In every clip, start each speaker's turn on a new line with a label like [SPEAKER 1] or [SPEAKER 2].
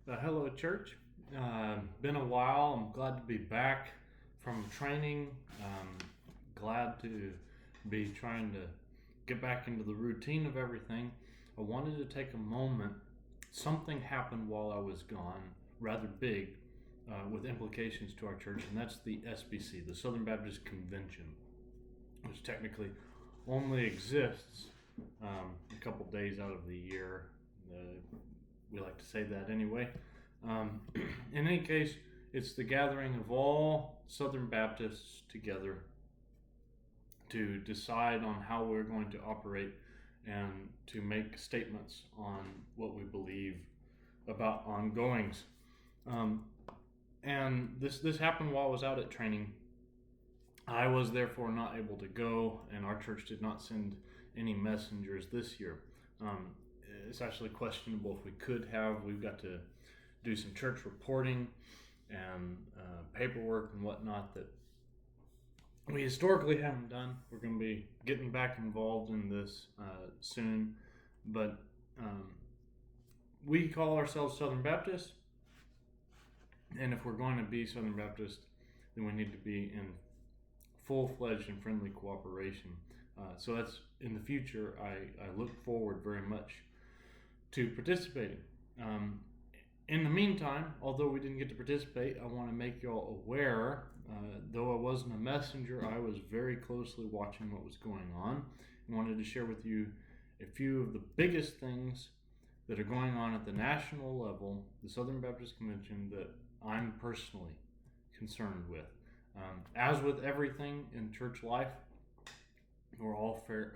[SPEAKER 1] Hello, church. Been a while. I'm glad to be back from training. Glad to be trying to get back into the routine of everything. I wanted to take a moment. Something happened while I was gone, rather big, with implications to our church, and that's the SBC, the Southern Baptist Convention, which technically only exists a couple days out of the year. We like to say that anyway. In any case, it's the gathering of all Southern Baptists together to decide on how we're going to operate and to make statements on what we believe about ongoings. And this happened while I was out at training. I was therefore not able to go, and our church did not send any messengers this year. It's actually questionable if we could have. We've got to do some church reporting and paperwork and whatnot that we historically haven't done. We're going to be getting back involved in this soon, but we call ourselves Southern Baptist, and if we're going to be Southern Baptist, then we need to be in full-fledged and friendly cooperation. So that's in the future. I look forward very much to participating. In the meantime, although we didn't get to participate, I want to make you all aware, though I wasn't a messenger, I was very closely watching what was going on and wanted to share with you a few of the biggest things that are going on at the national level, the Southern Baptist Convention, that I'm personally concerned with. As with everything in church life, we're all fair,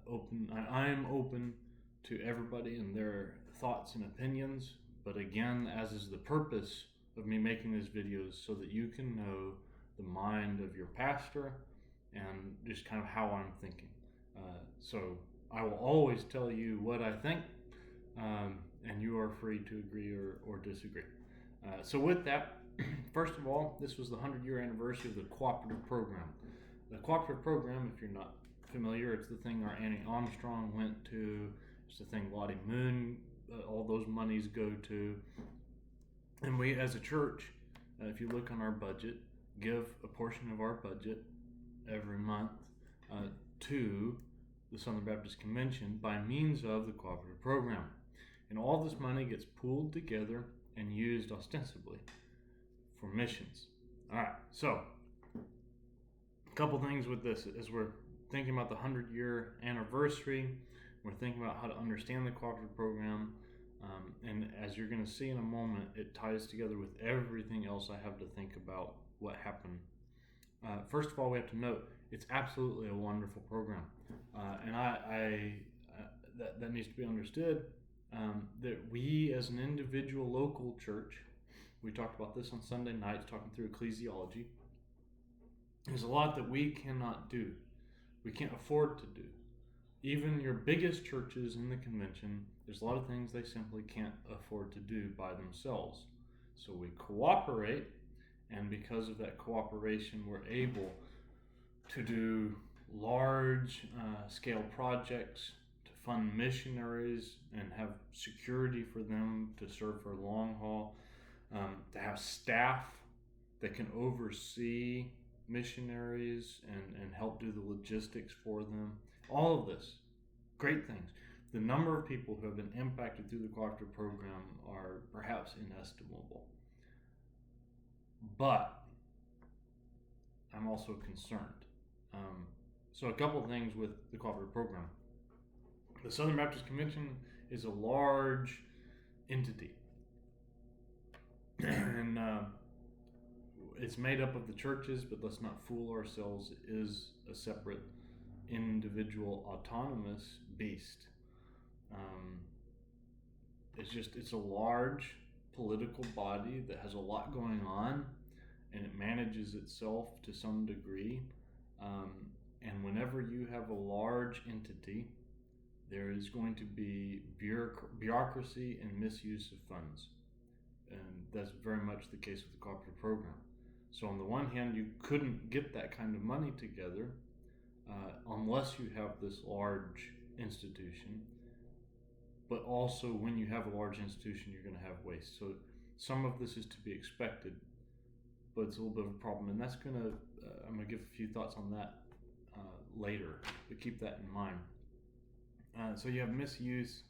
[SPEAKER 1] open. I am open to everybody and their thoughts and opinions. But again, as is the purpose of me making these videos, so that you can know the mind of your pastor and just kind of how I'm thinking. So I will always tell you what I think, and you are free to agree or disagree. So with that, first of all, this was the 100-year anniversary of the cooperative program. The cooperative program, if you're not familiar, it's the thing our Annie Armstrong went to. It's the thing Lottie Moon, all those monies go to. And we, as a church, if you look on our budget, give a portion of our budget every month to the Southern Baptist Convention by means of the cooperative program. And all this money gets pooled together and used ostensibly for missions. All right, so a couple things with this as we're thinking about the 100-year anniversary. We're thinking about how to understand the cooperative program, and as you're going to see in a moment, it ties together with everything else I have to think about what happened. First of all, we have to note it's absolutely a wonderful program, and that needs to be understood. That we, as an individual local church, we talked about this on Sunday nights, talking through ecclesiology. There's a lot that we cannot do. We can't afford to do. Even your biggest churches in the convention, there's a lot of things they simply can't afford to do by themselves. So we cooperate, and because of that cooperation, we're able to do large scale projects, to fund missionaries and have security for them to serve for long haul, to have staff that can oversee missionaries and help do the logistics for them. All of this, great things. The number of people who have been impacted through the cooperative program are perhaps inestimable. But I'm also concerned. So a couple of things with the cooperative program. The Southern Baptist Convention is a large entity. And it's made up of the churches, but let's not fool ourselves. It is a separate, individual, autonomous beast. It's a large political body that has a lot going on, and it manages itself to some degree. And whenever you have a large entity, there is going to be bureaucracy and misuse of funds. And that's very much the case with the cooperative program. So on the one hand, you couldn't get that kind of money together unless you have this large institution. but also when you have a large institution, you're going to have waste. So some of this is to be expected, but it's a little bit of a problem, and that's going to I'm going to give a few thoughts on that later, but keep that in mind. So you have misuse,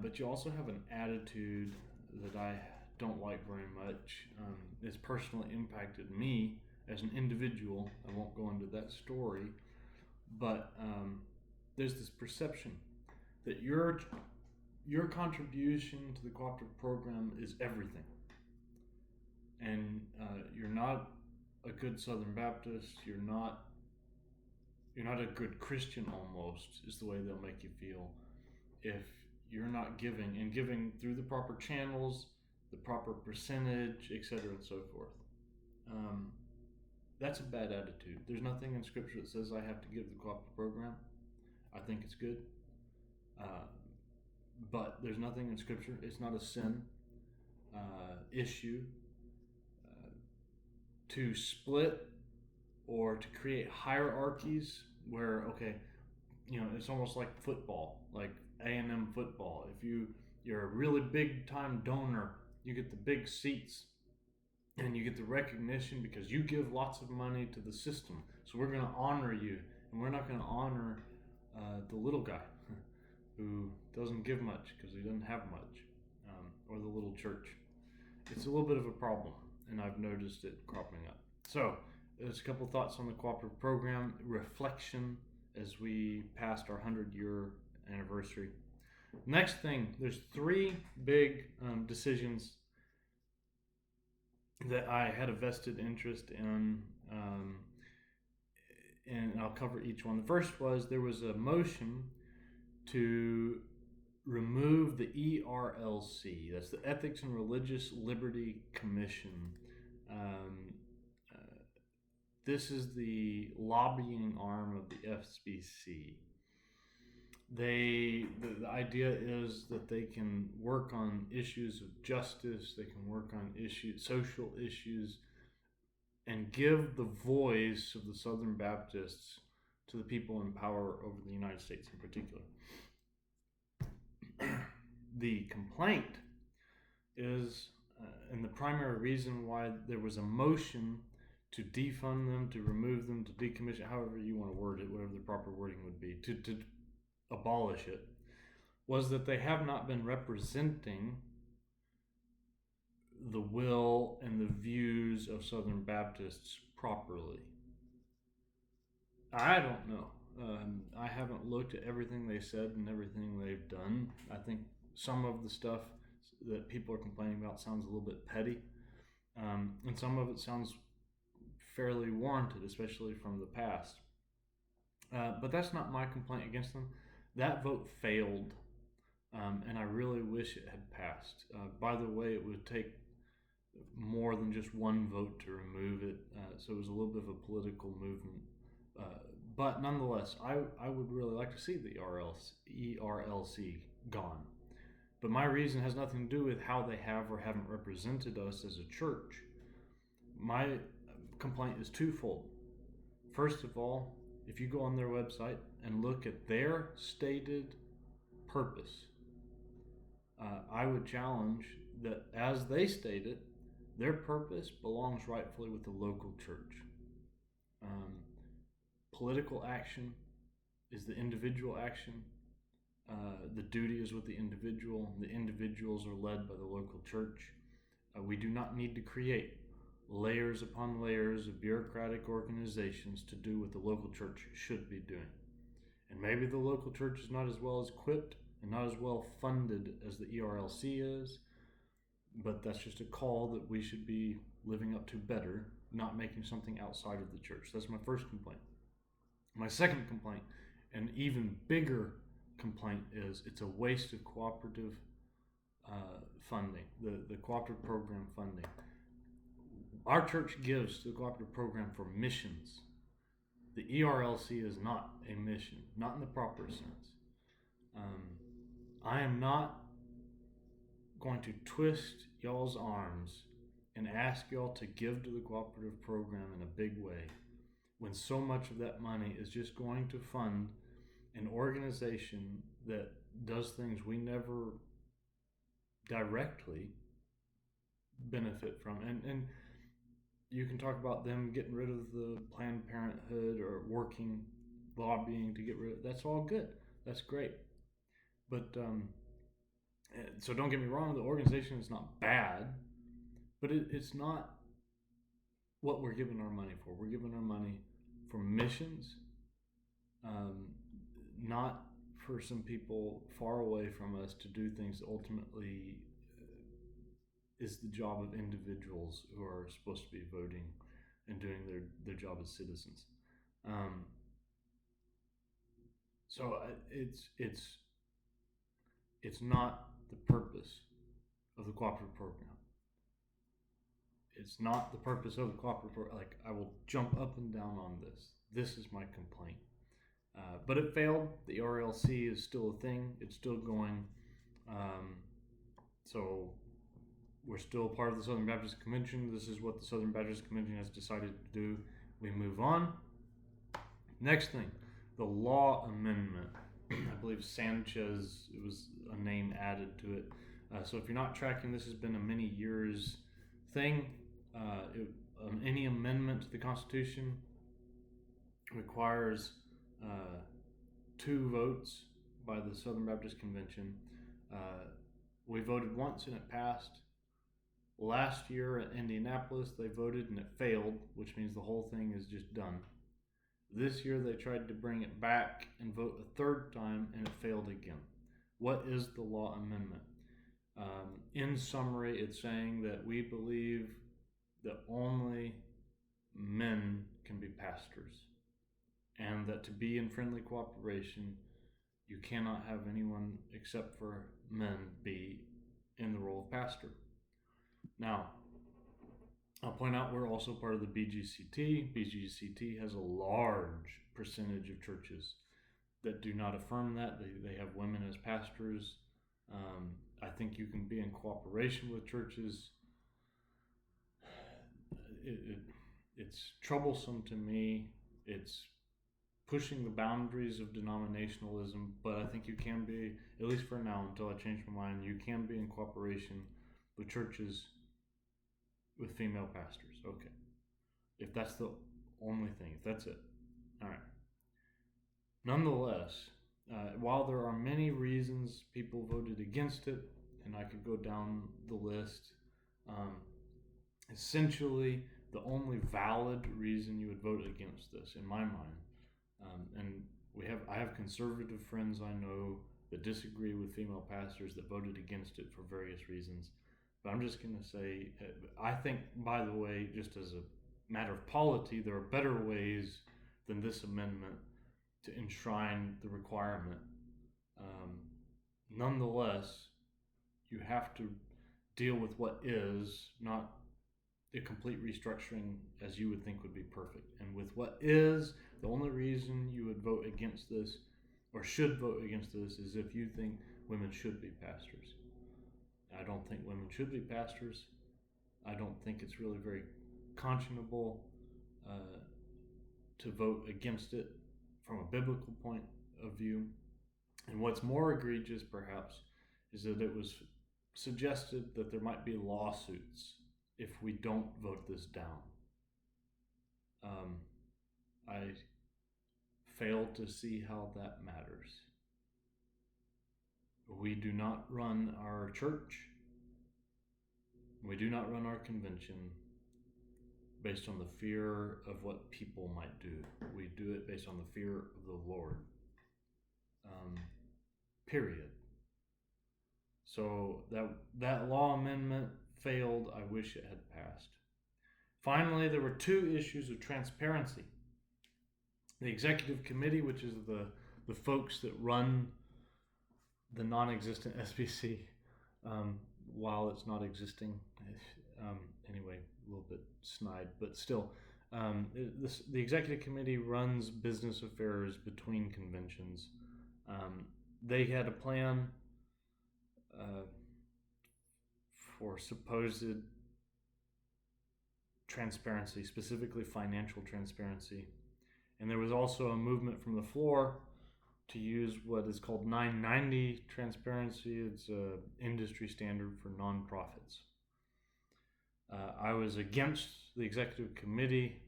[SPEAKER 1] but you also have an attitude that I don't like very much. It's personally impacted me as an individual. I won't go into that story, but there's this perception that your contribution to the cooperative program is everything, and you're not a good Southern Baptist. You're not a good Christian. Almost is the way they'll make you feel if you're not giving through the proper channels, the proper percentage, etc., and so forth. That's a bad attitude. There's nothing in Scripture that says I have to give the cooperative program. I think it's good. But there's nothing in Scripture. It's not a sin issue to split or to create hierarchies where, okay, it's almost like football, like A&M football. If you're a really big time donor, you get the big seats and you get the recognition because you give lots of money to the system. So we're going to honor you, and we're not going to honor the little guy who doesn't give much because he doesn't have much, or the little church. It's a little bit of a problem, and I've noticed it cropping up. So there's a couple thoughts on the cooperative program, reflection as we passed our 100-year anniversary. Next thing, there's 3 big decisions that I had a vested interest in, and I'll cover each one. The first was there was a motion to remove the ERLC, that's the Ethics and Religious Liberty Commission. This is the lobbying arm of the SBC. The idea is that they can work on issues of justice, they can work on social issues, and give the voice of the Southern Baptists to the people in power over the United States in particular. The complaint is, and the primary reason why there was a motion to defund them, to remove them, to decommission, however you want to word it, whatever the proper wording would be, to abolish it, was that they have not been representing the will and the views of Southern Baptists properly. I don't know. I haven't looked at everything they said and everything they've done. I think some of the stuff that people are complaining about sounds a little bit petty, and some of it sounds fairly warranted, especially from the past. But that's not my complaint against them. That vote failed, and I really wish it had passed. By the way, it would take more than just one vote to remove it, so it was a little bit of a political movement. But nonetheless, I would really like to see the ERLC gone. But my reason has nothing to do with how they have or haven't represented us as a church. My complaint is twofold. First of all, if you go on their website and look at their stated purpose, I would challenge that as they state it, their purpose belongs rightfully with the local church. Political action is the individual action. The duty is with the individual. The individuals are led by the local church. We do not need to create layers upon layers of bureaucratic organizations to do what the local church should be doing. And maybe the local church is not as well equipped and not as well funded as the ERLC is, but that's just a call that we should be living up to better, not making something outside of the church. That's my first complaint. My second complaint, an even bigger complaint, is it's a waste of cooperative funding, the cooperative program funding. Our church gives to the cooperative program for missions. The ERLC is not a mission, not in the proper sense. I am not going to twist y'all's arms and ask y'all to give to the cooperative program in a big way when so much of that money is just going to fund an organization that does things we never directly benefit from. And you can talk about them getting rid of the Planned Parenthood or working, lobbying to get rid of it. That's all good. That's great. But so don't get me wrong, the organization is not bad, but it's not what we're giving our money for. We're giving our money for missions, not for some people far away from us to do things that ultimately is the job of individuals who are supposed to be voting and doing their job as citizens. So it's not the purpose of the cooperative program. It's not the purpose of the cooperative program. Like, I will jump up and down on this. This is my complaint. But it failed. The RLC is still a thing. It's still going. So we're still part of the Southern Baptist Convention. This is what the Southern Baptist Convention has decided to do. We move on. Next thing, the law amendment. I believe Sanchez, it was a name added to it. So if you're not tracking, this has been a many years thing. Any amendment to the Constitution requires 2 votes by the Southern Baptist Convention. We voted once and it passed. Last year at Indianapolis, they voted and it failed, which means the whole thing is just done. This year, they tried to bring it back and vote a 3rd time, and it failed again. What is the law amendment? In summary, it's saying that we believe that only men can be pastors, and that to be in friendly cooperation, you cannot have anyone except for men be in the role of pastor. Now, I'll point out we're also part of the BGCT. BGCT has a large percentage of churches that do not affirm that. They have women as pastors. I think you can be in cooperation with churches. It's troublesome to me. It's pushing the boundaries of denominationalism, but I think you can be, at least for now, until I change my mind, you can be in cooperation with churches with female pastors. Okay. If that's the only thing, if that's it. All right. Nonetheless, while there are many reasons people voted against it, and I could go down the list, essentially the only valid reason you would vote against this, in my mind, and I have conservative friends I know that disagree with female pastors that voted against it for various reasons. But I'm just going to say, I think, by the way, just as a matter of polity, there are better ways than this amendment to enshrine the requirement. Nonetheless, you have to deal with what is, not a complete restructuring as you would think would be perfect. And with what is, the only reason you would vote against this, or should vote against this, is if you think women should be pastors. I don't think women should be pastors. I don't think it's really very conscionable to vote against it from a biblical point of view. And what's more egregious, perhaps, is that it was suggested that there might be lawsuits if we don't vote this down. I fail to see how that matters. We do not run our church. We do not run our convention based on the fear of what people might do. We do it based on the fear of the Lord. Period. So that law amendment failed. I wish it had passed. Finally, there were 2 issues of transparency. The executive committee, which is the folks that run the non-existent SBC, while it's not existing. Anyway, a little bit snide, but still. The executive committee runs business affairs between conventions. They had a plan for supposed transparency, specifically financial transparency. And there was also a movement from the floor to use what is called 990 transparency. It's an industry standard for nonprofits. I was against the executive committee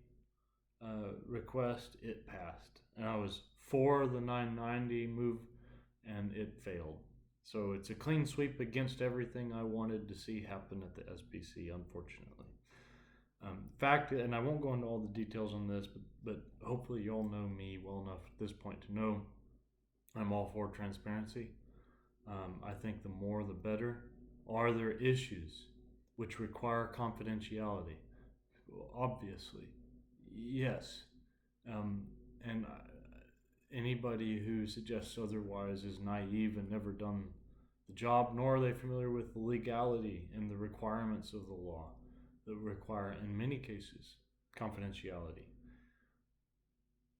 [SPEAKER 1] request. It passed. And I was for the 990 move, and it failed. So it's a clean sweep against everything I wanted to see happen at the SBC, unfortunately. Fact, and I won't go into all the details on this, but hopefully you all know me well enough at this point to know I'm all for transparency. I think the more the better. Are there issues which require confidentiality? Well, obviously, yes. And anybody who suggests otherwise is naive and never done the job, nor are they familiar with the legality and the requirements of the law that require, in many cases, confidentiality.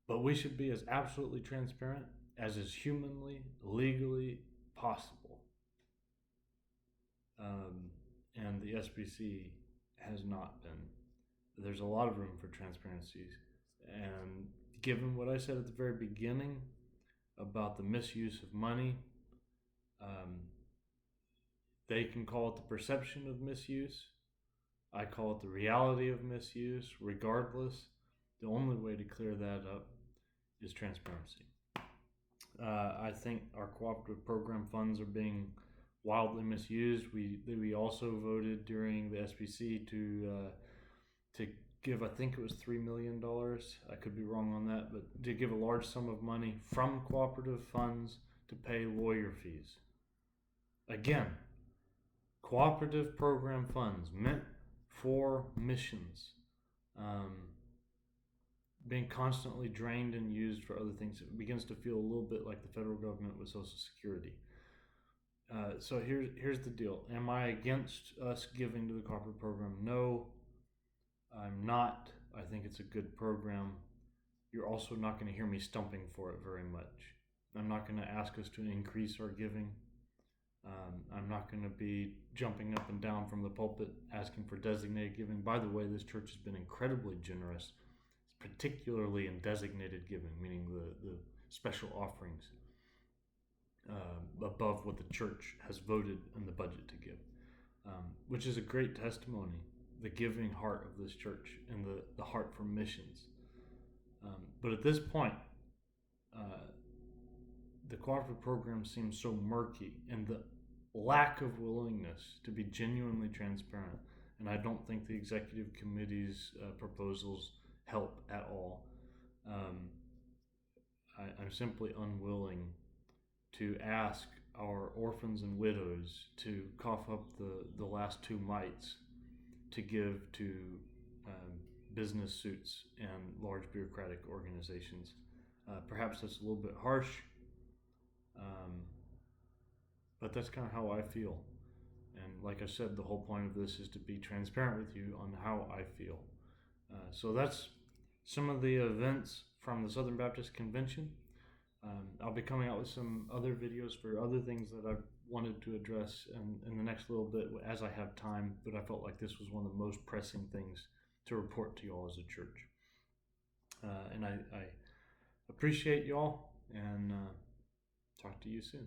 [SPEAKER 1] But we should be as absolutely transparent as is humanly, legally possible. And the SBC has not been. There's a lot of room for transparency. And given what I said at the very beginning about the misuse of money, they can call it the perception of misuse. I call it the reality of misuse. Regardless, the only way to clear that up is transparency. I think our cooperative program funds are being wildly misused. We also voted during the SBC to give, I think it was $3 million. I could be wrong on that, but to give a large sum of money from cooperative funds to pay lawyer fees. Again, cooperative program funds meant for missions, being constantly drained and used for other things. It begins to feel a little bit like the federal government with Social Security. So here's the deal. Am I against us giving to the cooperative program? No, I'm not. I think it's a good program. You're also not going to hear me stumping for it very much. I'm not going to ask us to increase our giving. I'm not going to be jumping up and down from the pulpit asking for designated giving. By the way, this church has been incredibly generous, particularly in designated giving, meaning the special offerings above what the church has voted in the budget to give, which is a great testimony, the giving heart of this church and the heart for missions. But at this point, the cooperative program seems so murky, and the lack of willingness to be genuinely transparent. And I don't think the executive committee's proposals help at all. I'm simply unwilling to ask our orphans and widows to cough up the last two mites to give to business suits and large bureaucratic organizations. Perhaps that's a little bit harsh, but that's kind of how I feel. And like I said, the whole point of this is to be transparent with you on how I feel. So that's some of the events from the Southern Baptist Convention. I'll be coming out with some other videos for other things that I've wanted to address in the next little bit as I have time, but I felt like this was one of the most pressing things to report to y'all as a church. And I appreciate y'all, and talk to you soon.